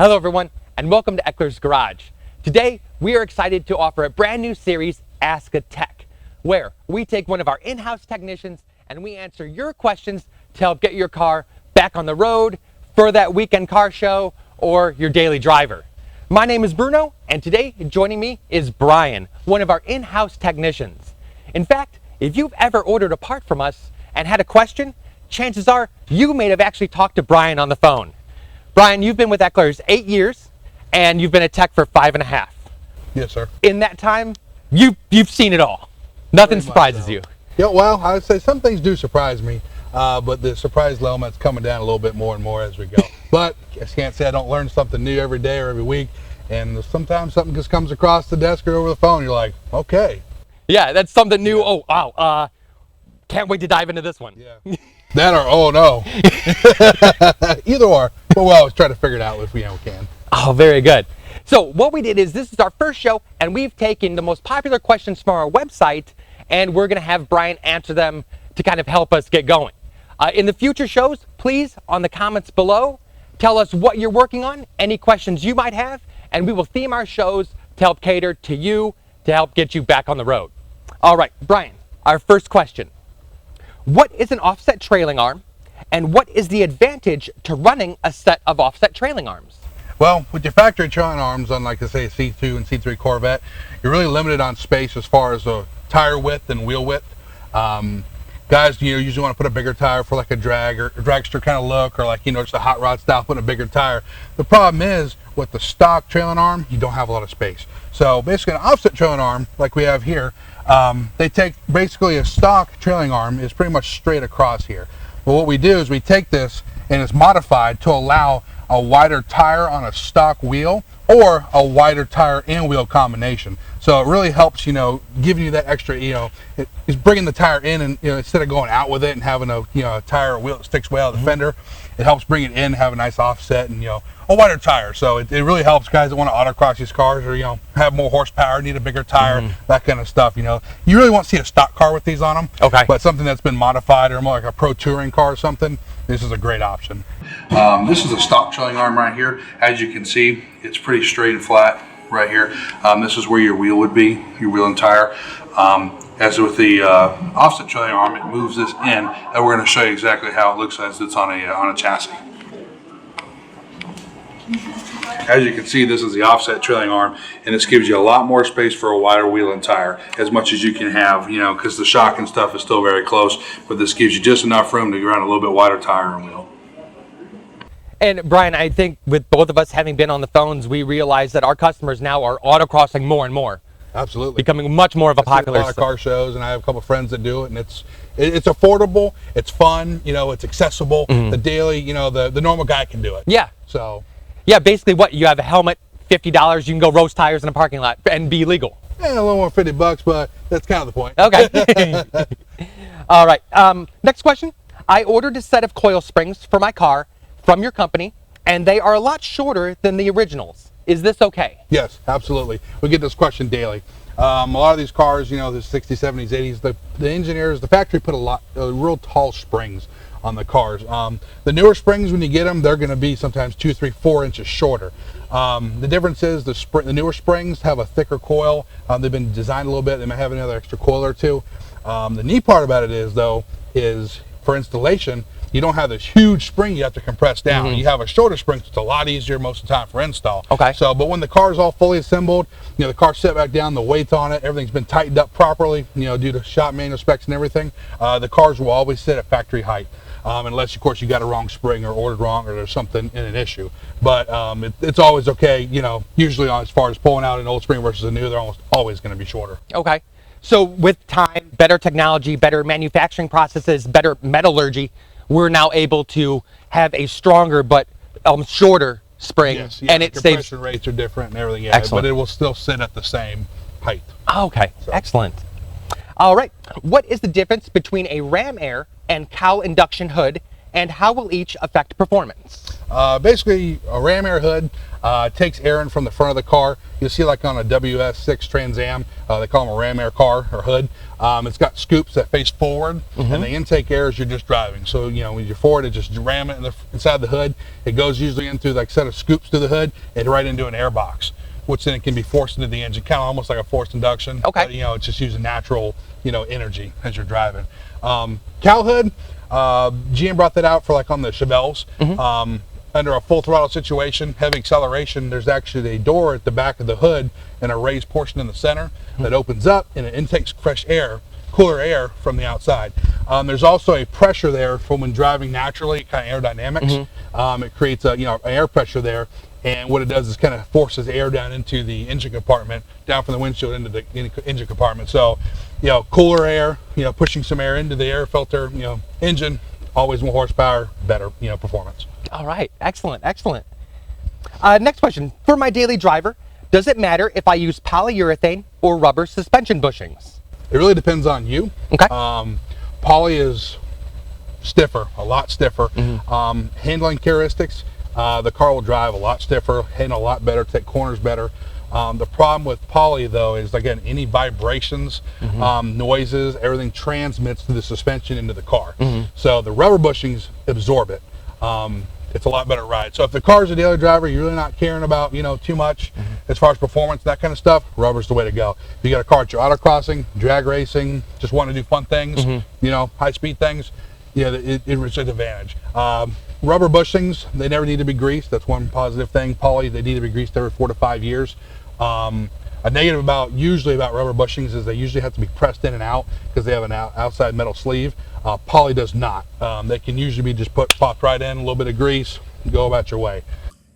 Hello everyone, and welcome to Eckler's Garage. Today, we are excited to offer a brand new series, Ask a Tech, where we take one of our in-house technicians and we answer your questions to help get your car back on the road for that weekend car show or your daily driver. My name is Bruno, and today joining me is Brian, one of our in-house technicians. In fact, if you've ever ordered a part from us and had a question, chances are you may have actually talked to Brian on the phone. Brian, you've been with Eckler's 8 years, and you've been a tech for 5.5. Yes, sir. In that time, you've seen it all. Nothing surprises you. Yeah, well, I would say some things do surprise me, but the surprise element's coming down a little bit more and more as we go. But I can't say I don't learn something new every day or every week, and sometimes something just comes across the desk or over the phone, you're like, okay. Yeah, that's something new. Yeah. Oh, wow. Can't wait to dive into this one. Yeah. That or, oh no. Either or. But we'll always try to figure it out if we can. Oh, very good. So what we did is this is our first show, and we've taken the most popular questions from our website, and we're going to have Brian answer them to kind of help us get going. In the future shows, please, on the comments below, tell us what you're working on, any questions you might have, and we will theme our shows to help cater to you, to help get you back on the road. All right, Brian, our first question. What is an offset trailing arm, and what is the advantage to running a set of offset trailing arms? Well, with your factory trailing arms on, like I say, C2 and C3 Corvette, you're really limited on space as far as the tire width and wheel width. Guys, usually want to put a bigger tire for like a drag or a dragster kind of look, or like, just a hot rod style, putting a bigger tire. The problem is with the stock trailing arm, you don't have a lot of space. So basically an offset trailing arm like we have here, they take basically a stock trailing arm is pretty much straight across here. But what we do is we take this and it's modified to allow a wider tire on a stock wheel or a wider tire and wheel combination. So it really helps, giving you that extra, it's bringing the tire in, and instead of going out with it and having a tire or wheel that sticks way out of the fender, it helps bring it in, have a nice offset, and a wider tire. So it really helps guys that want to autocross these cars, or have more horsepower, need a bigger tire, that kind of stuff. You really won't see a stock car with these on them. Okay. But something that's been modified, or more like a pro touring car or something, this is a great option. This is a stock trailing arm right here. As you can see, it's pretty straight and flat right here. This is where your wheel would be, your wheel and tire. As with the offset trailing arm, it moves this in, and we're going to show you exactly how it looks as it's on a chassis. As you can see, this is the offset trailing arm, and this gives you a lot more space for a wider wheel and tire, as much as you can have, because the shock and stuff is still very close, but this gives you just enough room to run a little bit wider tire and wheel. And Brian, I think with both of us having been on the phones, we realize that our customers now are autocrossing more and more. Absolutely. Becoming much more of a popular. A lot of car shows, and I have a couple of friends that do it, and it's affordable, it's fun, it's accessible. The daily, the normal guy can do it. Yeah. So. Yeah, basically what, you have a helmet, $50, you can go roast tires in a parking lot and be legal. Yeah, a little more $50, but that's kind of the point. Okay. All right, next question. I ordered a set of coil springs for my car from your company, and they are a lot shorter than the originals. Is this okay? Yes, absolutely. We get this question daily. A lot of these cars, the 60s, 70s, 80s, the engineers, the factory put real tall springs on the cars. The newer springs, when you get them, they're going to be sometimes 2, 3, 4 inches shorter. The difference is the newer springs have a thicker coil. They've been designed a little bit. They might have another extra coil or two. The neat part about it is, though, is for installation, you don't have this huge spring you have to compress down. You have a shorter spring, so it's a lot easier most of the time for install. Okay. So, but when the car is all fully assembled, the car's set back down, the weight's on it, everything's been tightened up properly, due to shop manual specs and everything, the cars will always sit at factory height. Unless, of course, you got a wrong spring or ordered wrong, or there's something in an issue. But it's always okay, usually as far as pulling out an old spring versus a new, they're almost always going to be shorter. Okay. So with time, better technology, better manufacturing processes, better metallurgy, we're now able to have a stronger but shorter spring. Yes, yeah, and it saves. Compression rates are different and everything, yeah, Excellent. but it will still sit at the same height. Okay, so. Excellent. All right, what is the difference between a ram air and cowl induction hood, and how will each affect performance? Basically, a ram air hood takes air in from the front of the car. You'll see like on a WS6 Trans Am, they call them a ram air car or hood. It's got scoops that face forward, and the intake air is you're just driving. So, you know, when you're forward, it just ram it inside the hood. It goes usually into like a set of scoops to the hood and right into an air box, which then it can be forced into the engine, kind of almost like a forced induction. Okay. But, you know, it's just using natural, you know, energy as you're driving. Cowl hood, GM brought that out for like on the Chevelles. Under a full throttle situation, heavy acceleration, there's actually a door at the back of the hood and a raised portion in the center that opens up and it intakes fresh air, cooler air from the outside. There's also a pressure there from when driving naturally, kind of aerodynamics. It creates a, you know, air pressure there, and what it does is kind of forces air down into the engine compartment, down from the windshield into the engine compartment. So, you know, cooler air, you know, pushing some air into the air filter, you know, engine, always more horsepower, better, you know, performance. All right, excellent, excellent. Next question, for my daily driver, does it matter if I use polyurethane or rubber suspension bushings? It really depends on you. Okay. Poly is stiffer, a lot stiffer. Handling characteristics, the car will drive a lot stiffer, handle a lot better, take corners better. The problem with poly though is, again, any vibrations, noises, everything transmits to the suspension into the car. So the rubber bushings absorb it. It's a lot better ride. So if the car's a daily driver, you're really not caring about, you know, too much as far as performance, that kind of stuff, rubber's the way to go. If you got a car at your autocrossing, drag racing, just want to do fun things, you know, high speed things, yeah, it's an advantage. Rubber bushings, they never need to be greased. That's one positive thing. Poly, they need to be greased every 4 to 5 years. A negative usually about rubber bushings is they usually have to be pressed in and out because they have an outside metal sleeve. Poly does not. They can usually be just popped right in, a little bit of grease, go about your way.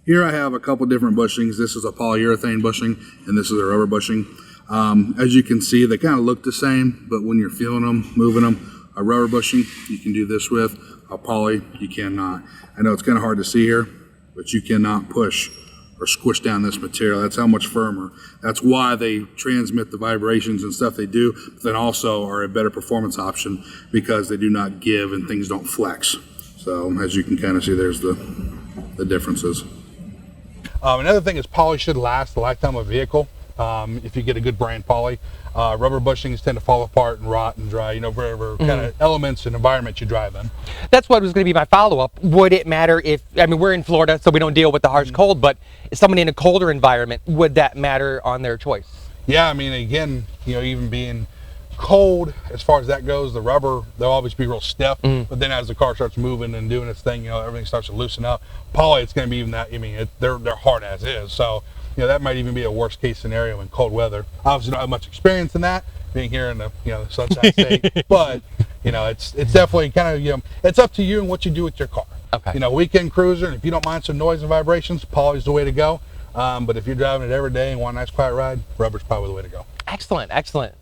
Here I have a couple different bushings. This is a polyurethane bushing and this is a rubber bushing. As you can see, they kind of look the same, but when you're feeling them, moving them, a rubber bushing you can do this with, a poly you cannot. I know it's kind of hard to see here, but you cannot push or squish down this material. That's how much firmer. That's why they transmit the vibrations and stuff they do, but then also are a better performance option because they do not give and things don't flex. So as you can kind of see, there's the differences. Another thing is poly should last the lifetime of a vehicle. If you get a good brand poly. Rubber bushings tend to fall apart and rot and dry, you know, wherever kind of elements and environment you drive in. That's what was going to be my follow-up. Would it matter if, I mean, we're in Florida, so we don't deal with the harsh cold, but if someone in a colder environment, would that matter on their choice? Yeah, I mean, again, you know, even being cold, as far as that goes, the rubber, they'll always be real stiff, but then as the car starts moving and doing its thing, you know, everything starts to loosen up. Poly, it's going to be even that, I mean, they're hard as is, so you know, that might even be a worst case scenario in cold weather. Obviously don't have much experience in that, being here in the, you know, the Sunshine State, but you know, it's definitely kind of, you know, it's up to you and what you do with your car. Okay. You know, weekend cruiser, and if you don't mind some noise and vibrations, poly's the way to go. But if you're driving it every day and want a nice quiet ride, rubber's probably the way to go. Excellent, excellent.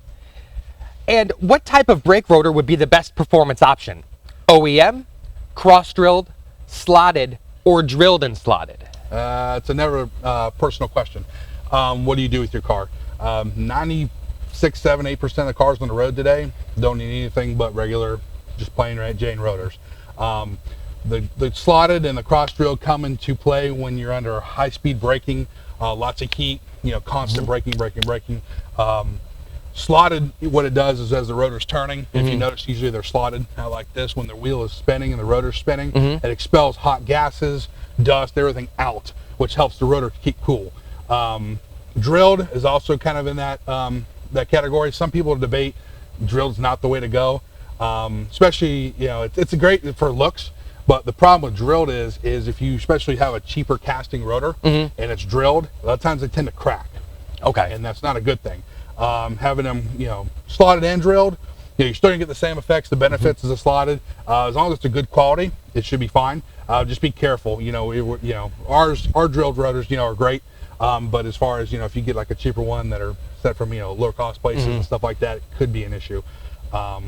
And what type of brake rotor would be the best performance option? OEM, cross-drilled, slotted, or drilled and slotted? It's a never personal question. What do you do with your car? 96, 7, 8% of the cars on the road today don't need anything but regular, just plain Jane rotors. The slotted and the cross drill come into play when you're under high-speed braking, lots of heat, you know, constant braking. Slotted, what it does is as the rotor's turning, if you notice, usually they're slotted out like this. When the wheel is spinning and the rotor's spinning, it expels hot gases, dust, everything out, which helps the rotor keep cool. Drilled is also kind of in that that category. Some people debate drilled's not the way to go, especially, you know, it's a great for looks, but the problem with drilled is if you especially have a cheaper casting rotor and it's drilled, a lot of times they tend to crack. Okay. And that's not a good thing. Having them, you know, slotted and drilled, you know, you're still gonna get the same effects, the benefits as a slotted. As long as it's a good quality, it should be fine. Just be careful. You know, our drilled rotors, you know, are great. But as far as, you know, if you get like a cheaper one that are set from, you know, lower cost places and stuff like that, it could be an issue. But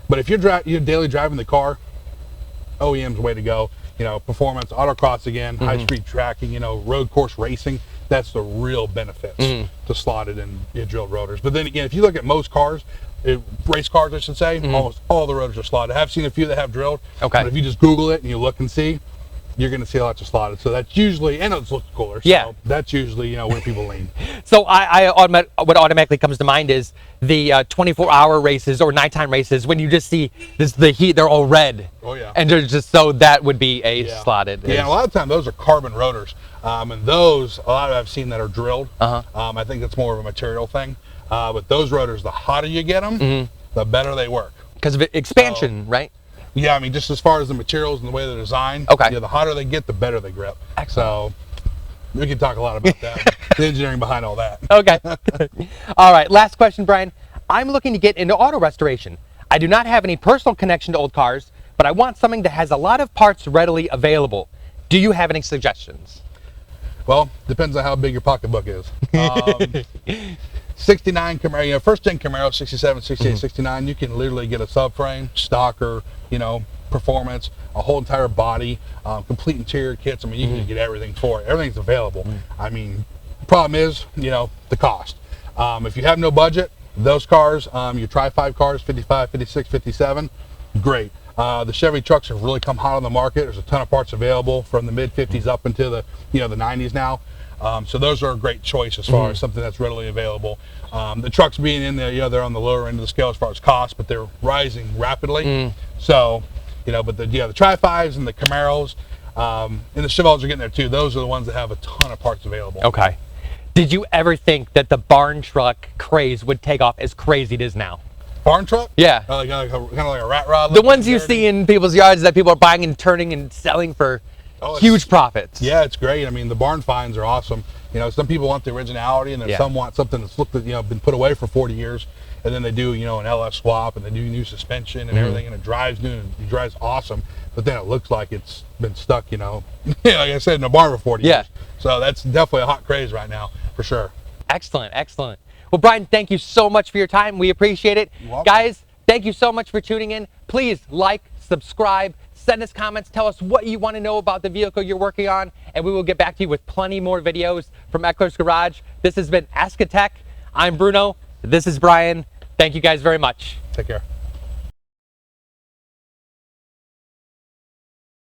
if you're daily driving the car, OEM's the way to go. You know, performance, autocross again, high speed tracking, you know, road course racing, that's the real benefits to slotted and drilled rotors. But then again, if you look at most cars, race cars, I should say, almost all the rotors are slotted. I have seen a few that have drilled. Okay. But if you just Google it and you look and see, you're going to see lots of slotted. So that's usually, and it looks cooler. So Yeah. that's usually, where people lean. So what automatically comes to mind is the 24-hour races or nighttime races when you just see the heat, they're all red. Oh, yeah. And they're just, so that would be a slotted. Yeah, and a lot of times those are carbon rotors. And those, a lot of I've seen that are drilled. I think that's more of a material thing. But those rotors, the hotter you get them, the better they work. Because of expansion, right? Yeah, I mean, just as far as the materials and the way they're designed, Okay. the hotter they get, the better they grip. Excellent. So we can talk a lot about that, the engineering behind all that. Okay. All right, last question, Brian. I'm looking to get into auto restoration. I do not have any personal connection to old cars, but I want something that has a lot of parts readily available. Do you have any suggestions? Well, depends on how big your pocketbook is. 69 Camaro, first gen Camaro, 67, 68, 69, you can literally get a subframe, stocker, performance, a whole entire body, complete interior kits. I mean, you can get everything for it. Everything's available. I mean, problem is, the cost. If you have no budget, those cars, your Tri-5 cars, 55, 56, 57, great. The Chevy trucks have really come hot on the market. There's a ton of parts available from the mid 50s up into the, the 90s now. So those are a great choice as far as something that's readily available. The trucks being in there, they're on the lower end of the scale as far as cost, but they're rising rapidly. So, but the Tri-5s and the Camaros and the Chevroles are getting there too. Those are the ones that have a ton of parts available. Okay. Did you ever think that the barn truck craze would take off as crazy it is now? Barn truck? Yeah. Kind of like a rat rod. The ones you see in people's yards that people are buying and turning and selling for huge profits. Yeah, it's great. I mean, the barn finds are awesome. Some people want the originality, and then some want something that's been put away for 40 years, and then they do an LS swap, and they do new suspension and everything, and it drives new, and it drives awesome. But then it looks like it's been stuck, like I said, in a barn for 40 years. So that's definitely a hot craze right now, for sure. Excellent, excellent. Well, Brian, thank you so much for your time. We appreciate it. You're welcome. Guys, thank you so much for tuning in. Please like, subscribe, send us comments, tell us what you want to know about the vehicle you're working on, and we will get back to you with plenty more videos from Eckler's Garage. This has been Ask a Tech. I'm Bruno. This is Brian. Thank you guys very much. Take care.